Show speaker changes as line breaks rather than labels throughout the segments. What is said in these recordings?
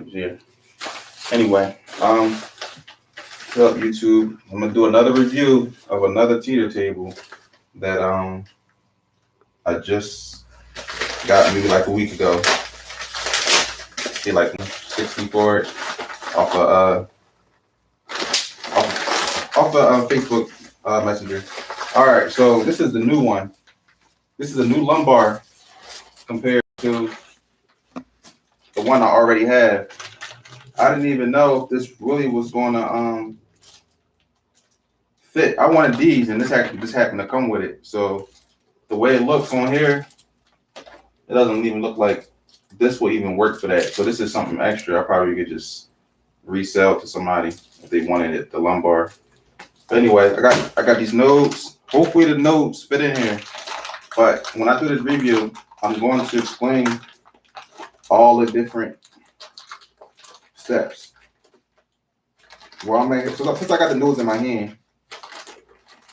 Yeah. Anyway, what's up, YouTube? I'm gonna do another review of another Teeter table that I just got maybe like a week ago. Get like 60 for it off of Facebook Messenger. All right, so this is the new one. This is a new lumbar compared to the one I already have. I didn't even know if this really was gonna fit. I wanted these, and this happened to come with it. So the way it looks on here, it doesn't even look like this will even work for that. So this is something extra. I probably could just resell to somebody if they wanted it, the lumbar. But anyway, I got these nodes. Hopefully the nodes fit in here. But when I do this review, I'm going to explain all the different steps. Well, I'm making, so since I got the nodes in my hand,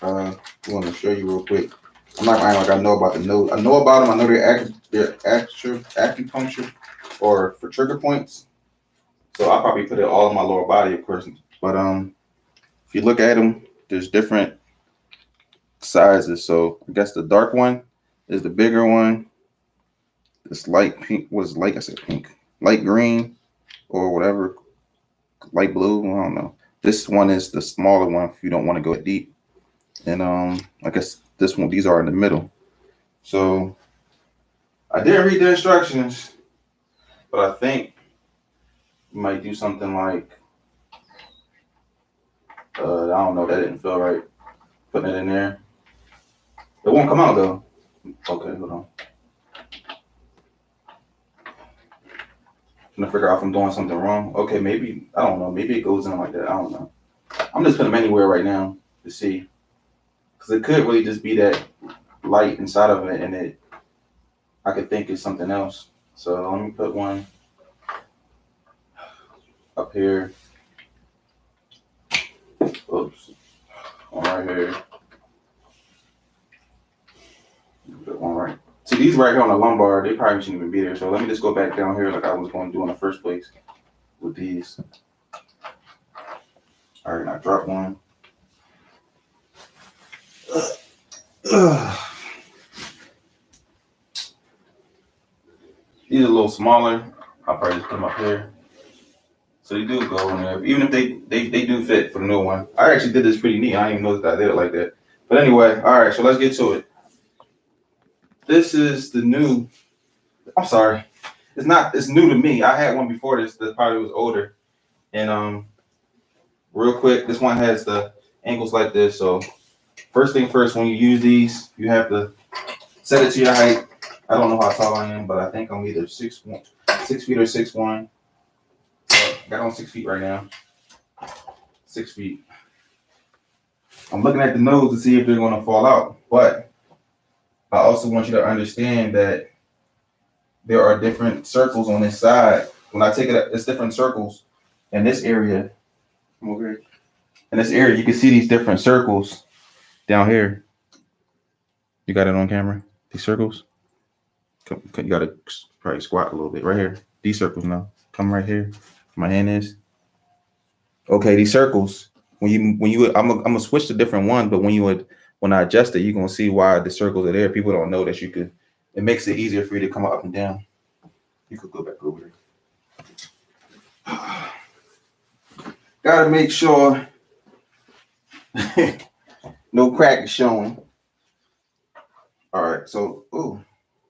I want to show you real quick. I'm not gonna act like I know about the nodes. I know about them. I know they're acupuncture or for trigger points. So I'll probably put it all in my lower body, of course. But if you look at them, there's different sizes. So I guess the dark one is the bigger one. This light pink was light. I said pink, light green, or whatever, light blue. I don't know. This one is the smaller one if you don't want to go deep. And I guess this one, these are in the middle. So I didn't read the instructions, but I think you might do something like I don't know. That didn't feel right. Putting it in there. It won't come out though. Okay, hold on. I'm trying to figure out if I'm doing something wrong. Okay, maybe, I don't know. Maybe it goes in like that. I don't know. I'm just putting them anywhere right now to see. Because it could really just be that light inside of it, and I could think it's something else. So let me put one up here. Oops. One right here. Put one right. See, these right here on the lumbar, they probably shouldn't even be there. So let me just go back down here like I was going to do in the first place with these. All right, I dropped one. These are a little smaller. I'll probably just put them up here. So they do go in there. Even if they do fit for the new one. I actually did this pretty neat. I didn't even know that I did it like that. But anyway, all right, so let's get to it. This is the new, I'm sorry. It's new to me. I had one before this that probably was older. And real quick, this one has the ankles like this. So first thing first, when you use these, you have to set it to your height. I don't know how tall I am, but I think I'm either 6 feet or 6'1". I got on 6 feet right now. 6 feet. I'm looking at the nose to see if they're going to fall out. But I also want you to understand that there are different circles on this side. When I take it, it's different circles in this area. Come over here. In this area, you can see these different circles down here. You got it on camera? These circles? You got to probably squat a little bit right here. These circles now. Come right here. My hand is. Okay, these circles. I'm gonna switch to different ones, but when I adjust it, you're gonna see why the circles are there. People don't know that you could. It makes it easier for you to come up and down. You could go back over there. Gotta make sure no crack is showing. All right, so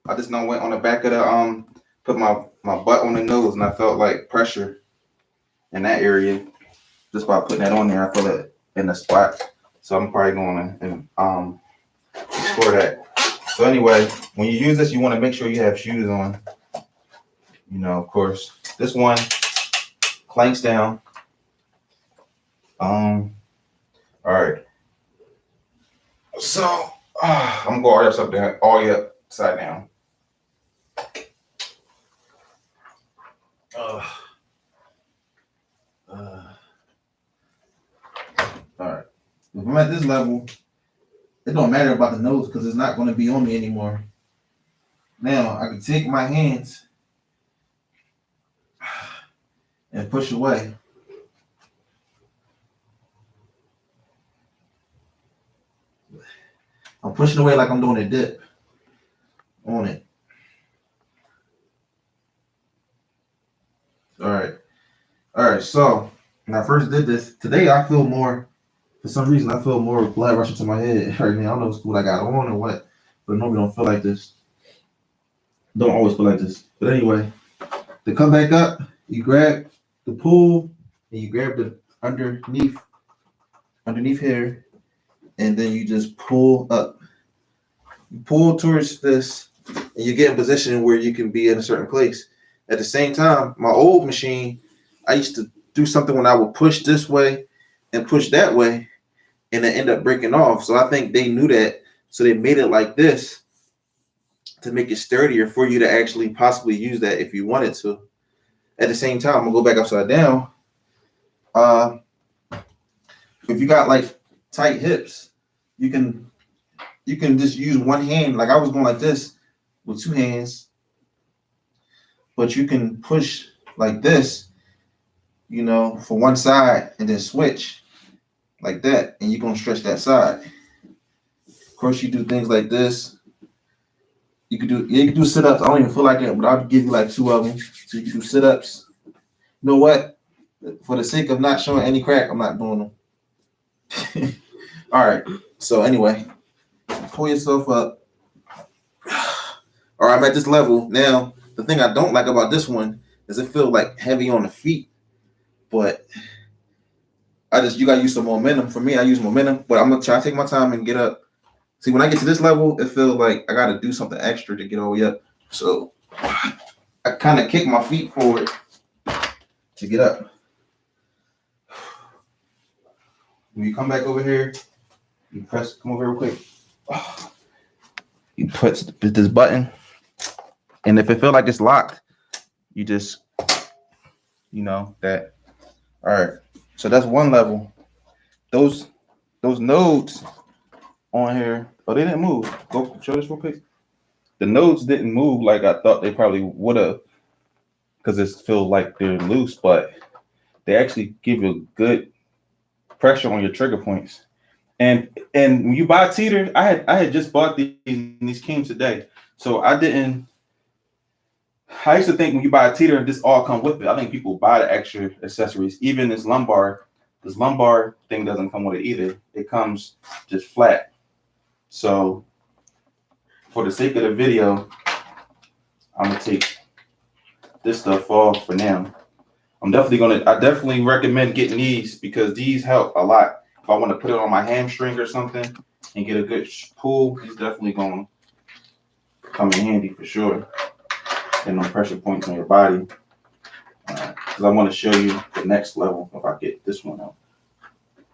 I just now went on the back of the put my butt on the nose, and I felt like pressure in that area. Just by putting that on there, I feel it in the spot. So I'm probably going to explore that. So anyway, when you use this, you want to make sure you have shoes on. You know, of course, this one clanks down. All right. So I'm going to go all the way upside down. All right. If I'm at this level, it don't matter about the nose because it's not going to be on me anymore. Now I can take my hands and push away. I'm pushing away like I'm doing a dip on it. All right. So when I first did this today, I feel more. For some reason, I feel more blood rushing to my head right now. I don't know what I got on or what, but normally don't feel like this. Don't always feel like this. But anyway, to come back up, you grab the pull and you grab the underneath here, and then you just pull up. You pull towards this, and you get in position where you can be in a certain place. At the same time, my old machine, I used to do something when I would push this way and push that way, and it end up breaking off. So I think they knew that, so they made it like this to make it sturdier for you to actually possibly use that if you wanted to. At the same time, I'm gonna go back upside down. If you got like tight hips, you can just use one hand. Like I was going like this with two hands, but you can push like this, for one side and then switch like that, and you're gonna stretch that side. Of course, you do things like this. You can do sit-ups. I don't even feel like it, but I'll give you like two of them. So you can do sit-ups. You know what? For the sake of not showing any crack, I'm not doing them. All right. So anyway, pull yourself up. All right, I'm at this level now. The thing I don't like about this one is it feels like heavy on the feet, but you gotta use some momentum. For me, I use momentum, but I'm gonna try to take my time and get up. See, when I get to this level, it feels like I gotta do something extra to get all the way up. So I kind of kick my feet forward to get up. When you come back over here, you come over here real quick. You put this button, and if it feels like it's locked, you just, that. All right. So that's one level. Those nodes on here, they didn't move. Go show this real quick. The nodes didn't move like I thought they probably would have, because it feels like they're loose, but they actually give you good pressure on your trigger points. And when you buy Teeter, I had just bought these came today, so I used to think when you buy a Teeter, this all come with it. I think people buy the extra accessories. Even this lumbar thing doesn't come with it either. It comes just flat. So for the sake of the video, I'm gonna take this stuff off for now. I definitely recommend getting these because these help a lot. If I want to put it on my hamstring or something and get a good pull, these definitely gonna come in handy for sure. And no pressure points on your body. Because I want to show you the next level if I get this one out.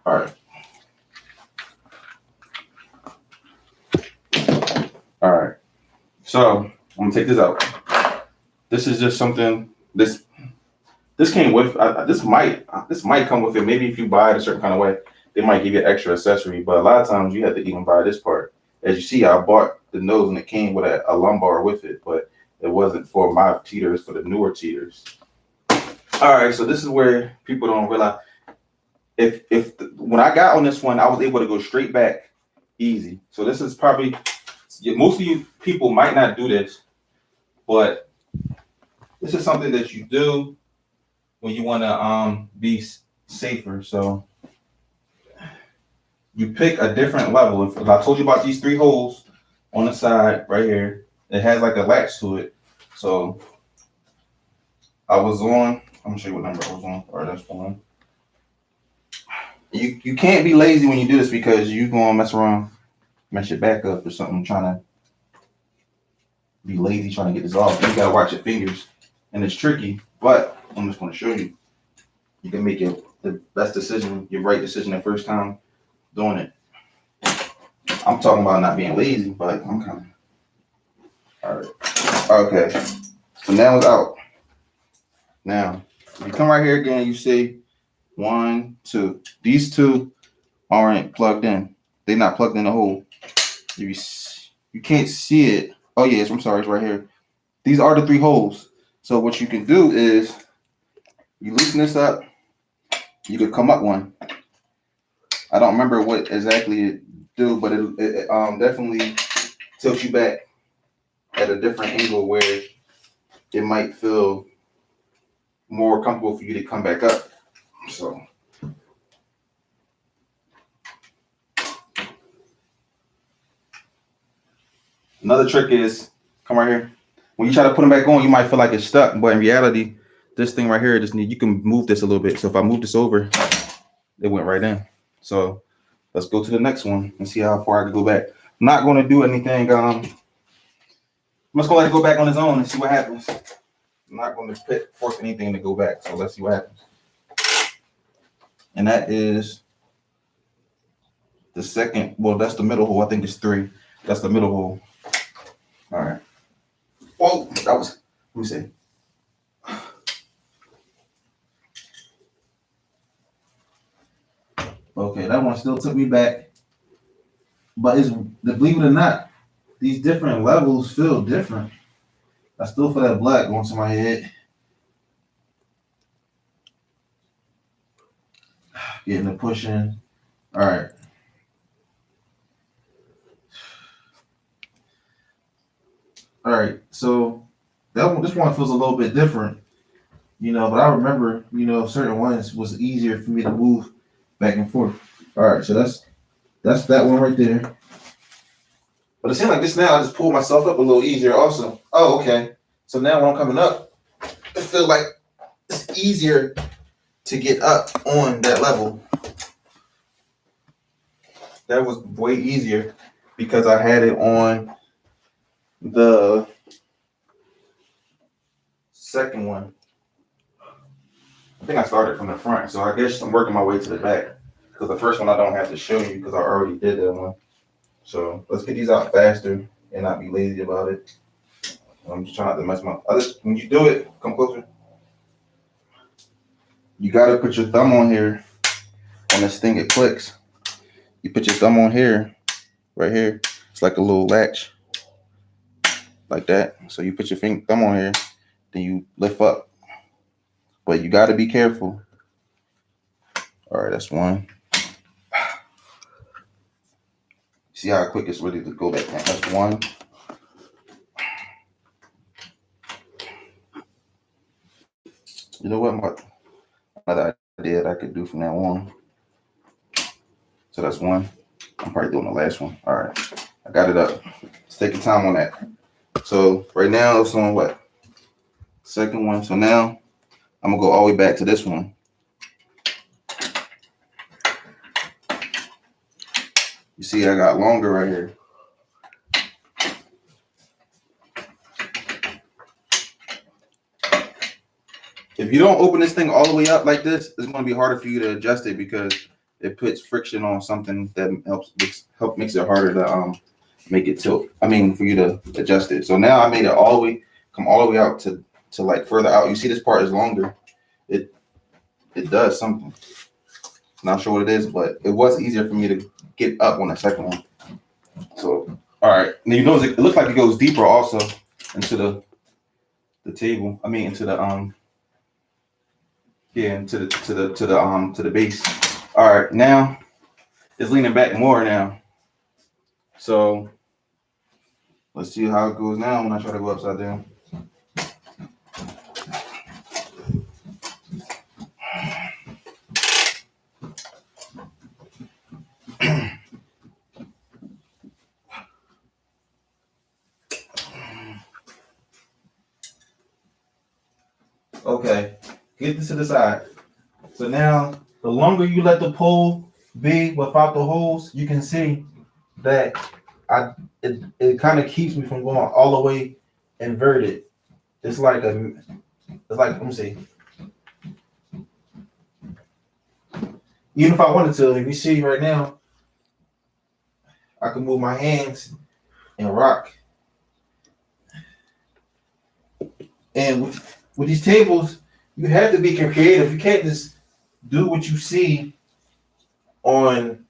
All right. So I'm gonna take this out. This is just something. This came with. This might come with it. Maybe if you buy it a certain kind of way, they might give you an extra accessory. But a lot of times you have to even buy this part. As you see, I bought the nose and it came with a lumbar with it, but it wasn't for my Teeters, for the newer Teeters. All right, so this is where people don't realize. When I got on this one, I was able to go straight back easy. So this is probably, most of you people might not do this, but this is something that you do when you want to be safer. So you pick a different level. If I told you about these 3 holes on the side right here, it has like a latch to it. So I'm gonna show you what number I was on. All right, that's one. You can't be lazy when you do this because you're gonna mess your back up or something, trying to be lazy trying to get this off. You gotta watch your fingers, and it's tricky, but I'm just gonna show you. You can make the best decision, your right decision the first time doing it. I'm talking about not being lazy, but I'm kind of. All right. Okay. So now it's out. Now, if you come right here again, you see 1, 2. These 2 aren't plugged in. They're not plugged in the hole. You can't see it. Oh yes, I'm sorry, it's right here. These are the 3 holes. So what you can do is You loosen this up, you could come up one. I don't remember what exactly it do, but it definitely tilts you back at a different angle where it might feel more comfortable for you to come back up. So another trick is come right here. When you try to put them back on, you might feel like it's stuck, but in reality, this thing right here just you can move this a little bit. So if I move this over, it went right in. So let's go to the next one and see how far I can go back. I'm not going to do anything. I'm just going to let it go back on its own and see what happens. I'm not going to force anything to go back. So let's see what happens. And that is the second. Well, that's the middle hole. I think it's 3. That's the middle hole. All right. Oh, that was. Let me see. Okay, that one still took me back. But believe it or not, these different levels feel different. I still feel that black going to my head. Getting the push in. All right. All right. So this one feels a little bit different, but I remember, certain ones was easier for me to move back and forth. All right. So that's that one right there. But it seems like this now, I just pulled myself up a little easier also. Oh, okay. So now when I'm coming up, it feels like it's easier to get up on that level. That was way easier because I had it on the second one. I think I started from the front, so I guess I'm working my way to the back because the first one I don't have to show you because I already did that one. So let's get these out faster and not be lazy about it. I'm just trying not to mess my others. When you do it, come closer. You gotta put your thumb on here. On this thing, it clicks. You put your thumb on here, right here. It's like a little latch, like that. So you put your thumb on here, then you lift up. But you gotta be careful. All right, that's one. See how quick it's ready to go back down. That's one. You know what? Another idea that I could do from now on. So that's one. I'm probably doing the last one. All right. I got it up. Let's take your time on that. So right now it's on what? Second one. So now I'm gonna go all the way back to this one. You see I got longer right here. If you don't open this thing all the way up like this, it's going to be harder for you to adjust it because it puts friction on something that makes it harder to make it tilt. I mean, for you to adjust it. So now I made it come all the way out to like further out. You see this part is longer. It does something. Not sure what it is, but it was easier for me to get up on the second one. So all right, now you notice it looks like it goes deeper also into the table. I mean into the into the base. All right, now it's leaning back more now. So let's see how it goes now when I try to go upside down. Okay, get this to the side. So now, the longer you let the pole be without the holes, you can see that it kind of keeps me from going all the way inverted. It's like let me see. Even if I wanted to, if you see right now, I can move my hands and rock. And with these tables, you have to be creative. You can't just do what you see on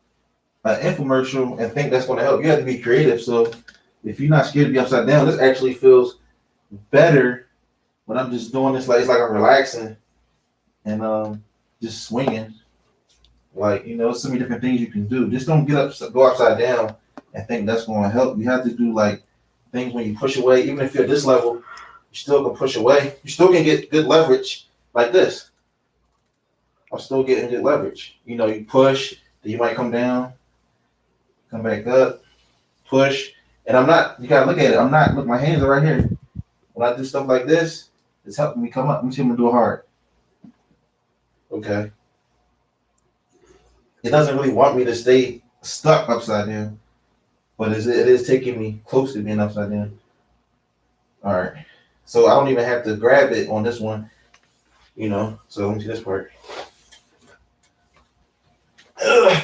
an infomercial and think that's going to help. You have to be creative. So if you're not scared to be upside down, this actually feels better when I'm just doing this. Like it's like I'm relaxing and just swinging. Like, so many different things you can do. Just don't go upside down and think that's going to help. You have to do like things when you push away. Even if you're at this level, you still can push away. You still can get good leverage like this. I'm still getting good leverage. You push, then you might come down, come back up, push. And you gotta look at it. Look, my hands are right here. When I do stuff like this, it's helping me come up. Let me see if I'm gonna do it hard. Okay. It doesn't really want me to stay stuck upside down, but it is taking me close to being upside down. All right. So I don't even have to grab it on this one, So let me see this part. And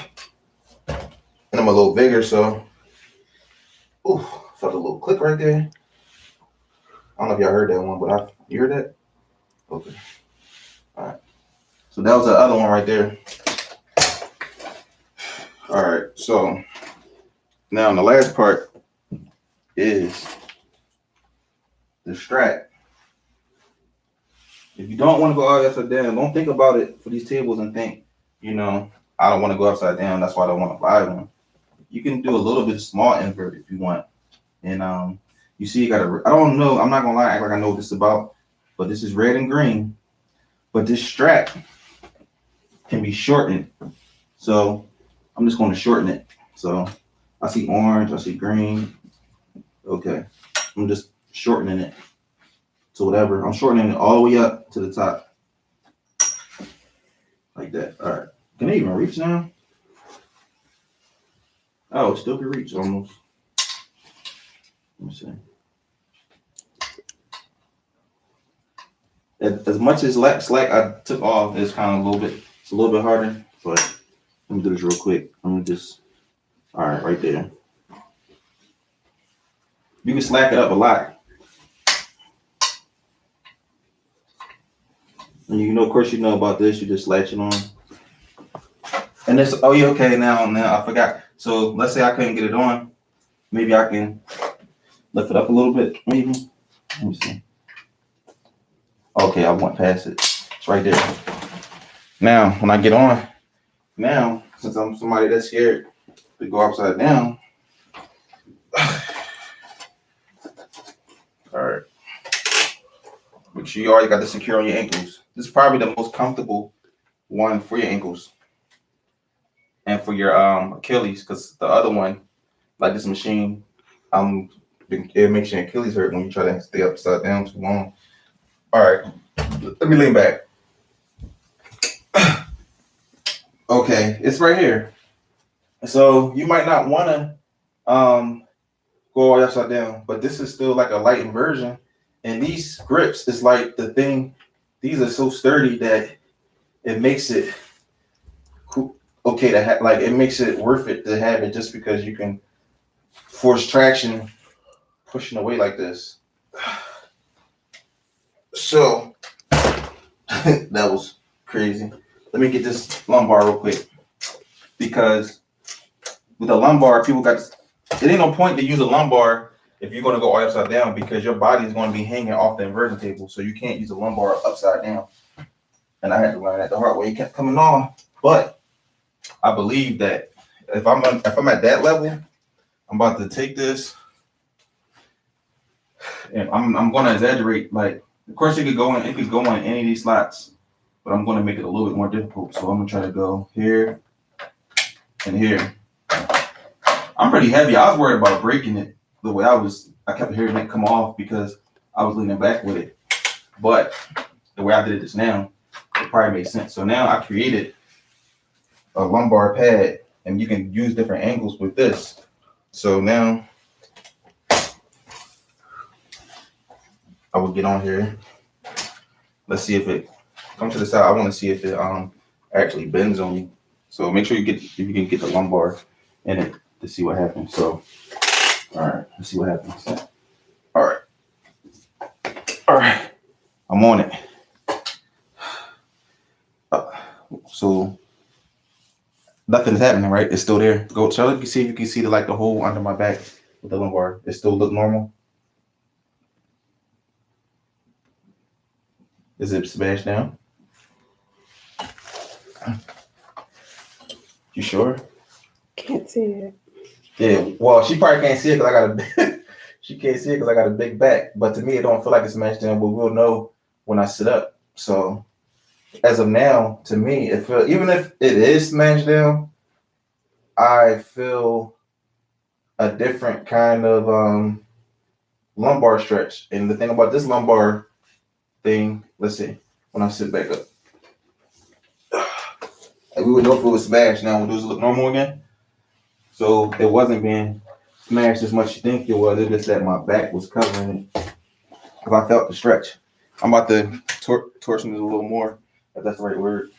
I'm a little bigger, so. Ooh, felt a little click right there. I don't know if y'all heard that one, but you heard that? Okay. All right. So that was the other one right there. All right. So now the last part is the strap. If you don't want to go all upside down, don't think about it for these tables and think, I don't want to go upside down. That's why I don't want to buy one. You can do a little bit of small invert if you want. And you see, I don't know. I'm not going to lie, act like I know what this is about. But this is red and green. But this strap can be shortened. So I'm just going to shorten it. So I see orange, I see green. Okay. I'm just shortening it to whatever. I'm shortening it all the way up to the top. Like that. All right. Can it even reach now? Oh, it still can reach almost. Let me see. As much as slack I took off, it's kind of it's a little bit harder, but let me do this real quick. All right, right there. You can slack it up a lot. And of course, about this, you just latch it on. And this, oh yeah, okay, now I forgot. So let's say I couldn't get it on. Maybe I can lift it up a little bit, maybe. Let me see. Okay, I went past it. It's right there. Now, when I get on, since I'm somebody that's scared to go upside down. All right. Make sure you already got this secure on your ankles. This is probably the most comfortable one for your ankles and for your Achilles, because the other one, like this machine, it makes your Achilles hurt when you try to stay upside down too long. All right, let me lean back. Okay, it's right here. So you might not want to go all upside down, but this is still like a lightened version. And these grips is like the thing. These are so sturdy that it makes it okay to have. Like, it makes it worth it to have it, just because you can force traction pushing away like this. So that was crazy. Let me get this lumbar real quick, because with the lumbar, it ain't no point to use a lumbar if you're going to go all upside down, because your body is going to be hanging off the inversion table. So you can't use a lumbar upside down. And I had to learn that the hard way. It kept coming on. But I believe that if I'm at that level, I'm about to take this, and I'm going to exaggerate. Like, of course, it could go in any of these slots, but I'm going to make it a little bit more difficult. So I'm going to try to go here and here. I'm pretty heavy. I was worried about breaking it the way I kept hearing it come off because I was leaning back with it. But the way I did it just now, it probably made sense. So now I created a lumbar pad, and you can use different angles with this. So now I will get on here. Let's see if it comes to the side. I want to see if it actually bends on you. So make sure if you can get the lumbar in it to see what happens. So, all right, let's see what happens. All right, I'm on it. So nothing's happening, right? It's still there. Go, so let me see if you can see the hole under my back with the lumbar. It still look normal. Is it smashed down? You sure?
Can't see it.
Yeah. Well, she probably can't see it because I got a she can't see it because I got a big back. But to me, it don't feel like it's smashed down. But we'll know when I sit up. So as of now, to me, it feel even if it is smashed down, I feel a different kind of lumbar stretch. And the thing about this lumbar thing, let's see, when I sit back up, we would know if it was smashed. Now, would those look normal again? So it wasn't being smashed as much as you think it was. It just that my back was covering it because I felt the stretch. I'm about to torsion it a little more, if that's the right word.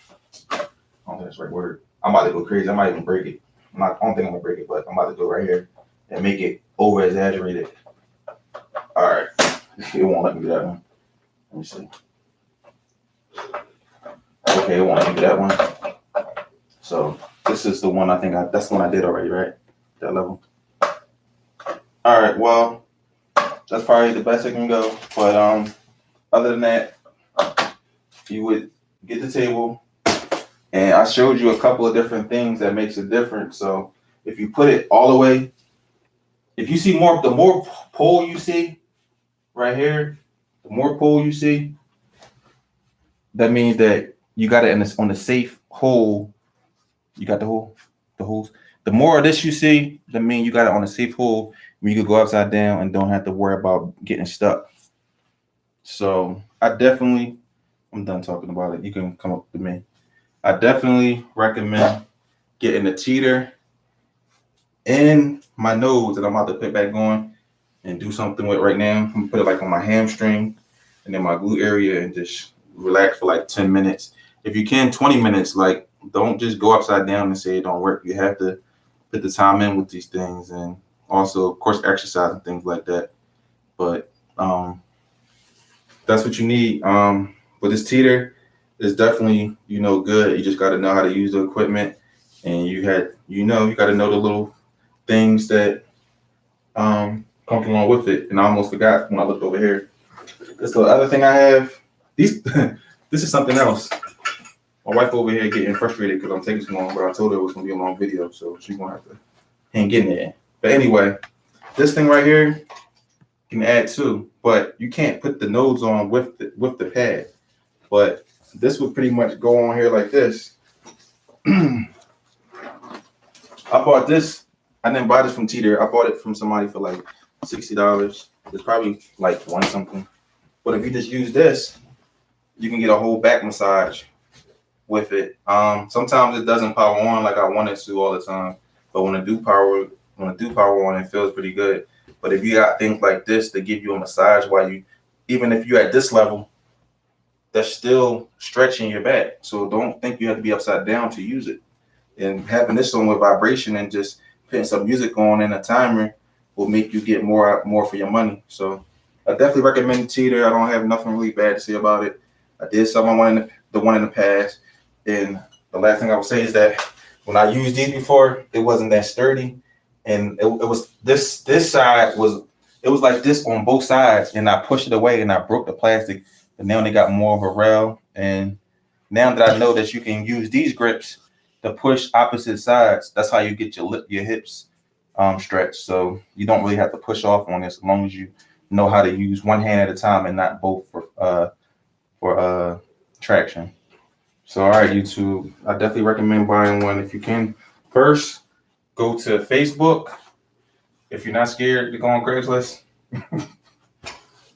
I don't think that's the right word. I'm about to go crazy. I might even break it. I don't think I'm gonna break it, but I'm about to go right here and make it over exaggerated. All right, it won't let me do that one. Let me see. Okay, it won't let me do that one. So this is the one I think that's the one I did already, right? That level. All right, well, that's probably the best it can go. But other than that, you would get the table, and I showed you a couple of different things that makes it different. So if you put it all the way, if you see the more pole you see right here, the more pole you see, that means that you got it on the safe hole. You got the holes. The more of this you see, that means you got it on a safe hole where you could go upside down and don't have to worry about getting stuck. So I'm done talking about it. You can come up to me. I definitely recommend getting the Teeter in my nose that I'm about to put back on and do something with right now. I'm gonna put it like on my hamstring and then my glute area and just relax for like 10 minutes. If you can, 20 minutes. Like, don't just go upside down and say it don't work. You have to put the time in with these things, and also, of course, exercise and things like that. But that's what you need. But this Teeter is definitely, good. You just got to know how to use the equipment, and you got to know the little things that come along with it. And I almost forgot when I looked over here. This the other thing I have. This is something else. My wife over here getting frustrated because I'm taking so long, but I told her it was gonna be a long video, so she's gonna have to hang in there. But anyway, this thing right here you can add too, but you can't put the nodes on with the pad. But this would pretty much go on here like this. I bought this. I didn't buy this from Teeter. I bought it from somebody for like $60. It's probably like one something. But if you just use this, you can get a whole back massage with it. Sometimes it doesn't power on like I want it to all the time, but when I do power on, it feels pretty good. But if you got things like this to give you a massage even if you're at this level, that's still stretching your back. So don't think you have to be upside down to use it. And having this on with vibration and just putting some music on and a timer will make you get more for your money. So I definitely recommend Teeter. I don't have nothing really bad to say about it. I did some the one in the past. And the last thing I would say is that when I used these before, it wasn't that sturdy. And it was this side was like this on both sides. And I pushed it away and I broke the plastic. And now they got more of a rail. And now that I know that you can use these grips to push opposite sides, that's how you get your hips stretched. So you don't really have to push off on this as long as you know how to use one hand at a time and not both for traction. So, all right, YouTube, I definitely recommend buying one if you can. First, go to Facebook. If you're not scared to go on Craigslist,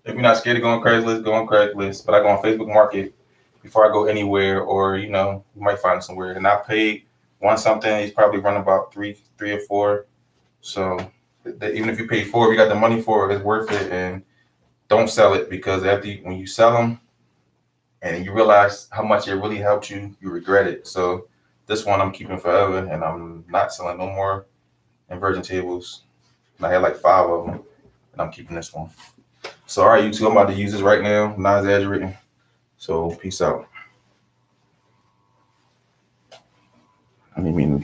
go on Craigslist. But I go on Facebook Market before I go anywhere, or you might find somewhere. And I paid one something. He's probably run about three or four. So even if you pay $4, if you got the money for it, it's worth it. And don't sell it, because when you sell them, and you realize how much it really helped you, you regret it. So this one I'm keeping forever, and I'm not selling no more inversion tables. And I had like 5 of them, and I'm keeping this one. So all right, YouTube, I'm about to use this right now, not exaggerating. So peace out. I didn't mean